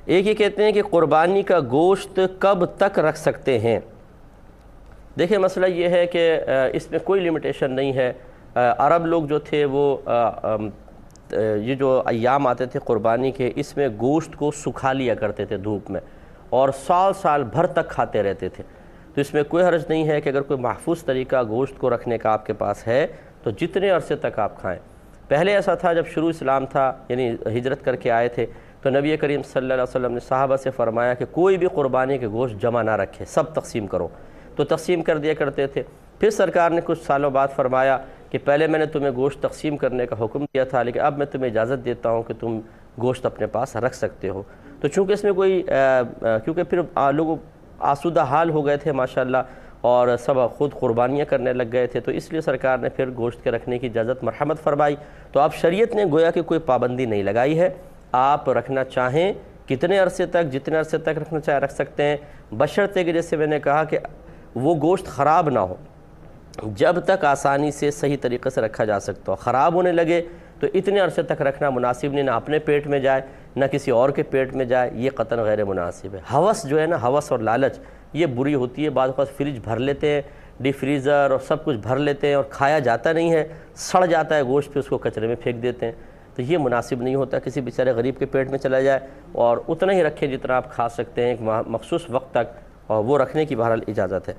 ایک یہ کہتے ہیں کہ قربانی کا گوشت کب تک رکھ سکتے ہیں؟ دیکھیں مسئلہ یہ ہے کہ اس میں کوئی لمیٹیشن نہیں ہے۔ عرب لوگ جو تھے وہ یہ جو ایام آتے تھے قربانی کے، اس میں گوشت کو سکھا لیا کرتے تھے دھوپ میں، اور سال سال بھر تک کھاتے رہتے تھے۔ تو اس میں کوئی حرج نہیں ہے کہ اگر کوئی محفوظ طریقہ گوشت کو رکھنے کا آپ کے پاس ہے تو جتنے عرصے تک آپ کھائیں۔ پہلے ایسا تھا جب شروع اسلام تھا، یعنی ہجرت کر کے آئے تھے، تو نبی کریم صلی اللہ علیہ وسلم نے صحابہ سے فرمایا کہ کوئی بھی قربانی کے گوشت جمع نہ رکھے، سب تقسیم کرو، تو تقسیم کر دیا کرتے تھے۔ پھر سرکار نے کچھ سالوں بعد فرمایا کہ پہلے میں نے تمہیں گوشت تقسیم کرنے کا حکم دیا تھا، لیکن اب میں تمہیں اجازت دیتا ہوں کہ تم گوشت اپنے پاس رکھ سکتے ہو۔ تو چونکہ اس میں کوئی کیونکہ پھر لوگ آسودہ حال ہو گئے تھے ماشاءاللہ، اور سب خود قربانیاں کرنے لگ گئے تھے، تو اس لیے سرکار نے پھر گوشت کے رکھنے کی اجازت مرحمت فرمائی۔ تو اب شریعت نے گویا کہ کوئی پابندی نہیں لگائی ہے، آپ رکھنا چاہیں کتنے عرصے تک، جتنے عرصے تک رکھنا چاہے رکھ سکتے ہیں، بشرطے کہ جیسے میں نے کہا کہ وہ گوشت خراب نہ ہو، جب تک آسانی سے صحیح طریقے سے رکھا جا سکتا ہو۔ خراب ہونے لگے تو اتنے عرصے تک رکھنا مناسب نہیں، نہ اپنے پیٹ میں جائے نہ کسی اور کے پیٹ میں جائے، یہ قطعاً غیر مناسب ہے۔ ہوس جو ہے نا، ہوس اور لالچ یہ بری ہوتی ہے۔ بعض اوقات فریج بھر لیتے ہیں، ڈی فریزر اور سب کچھ بھر لیتے ہیں، اور کھایا جاتا نہیں ہے، سڑ جاتا ہے گوشت، پھر اس کو کچرے میں پھینک دیتے ہیں۔ تو یہ مناسب نہیں ہوتا، کسی بیچارے غریب کے پیٹ میں چلا جائے، اور اتنا ہی رکھیں جتنا آپ کھا سکتے ہیں ایک مخصوص وقت تک، اور وہ رکھنے کی بہرحال اجازت ہے۔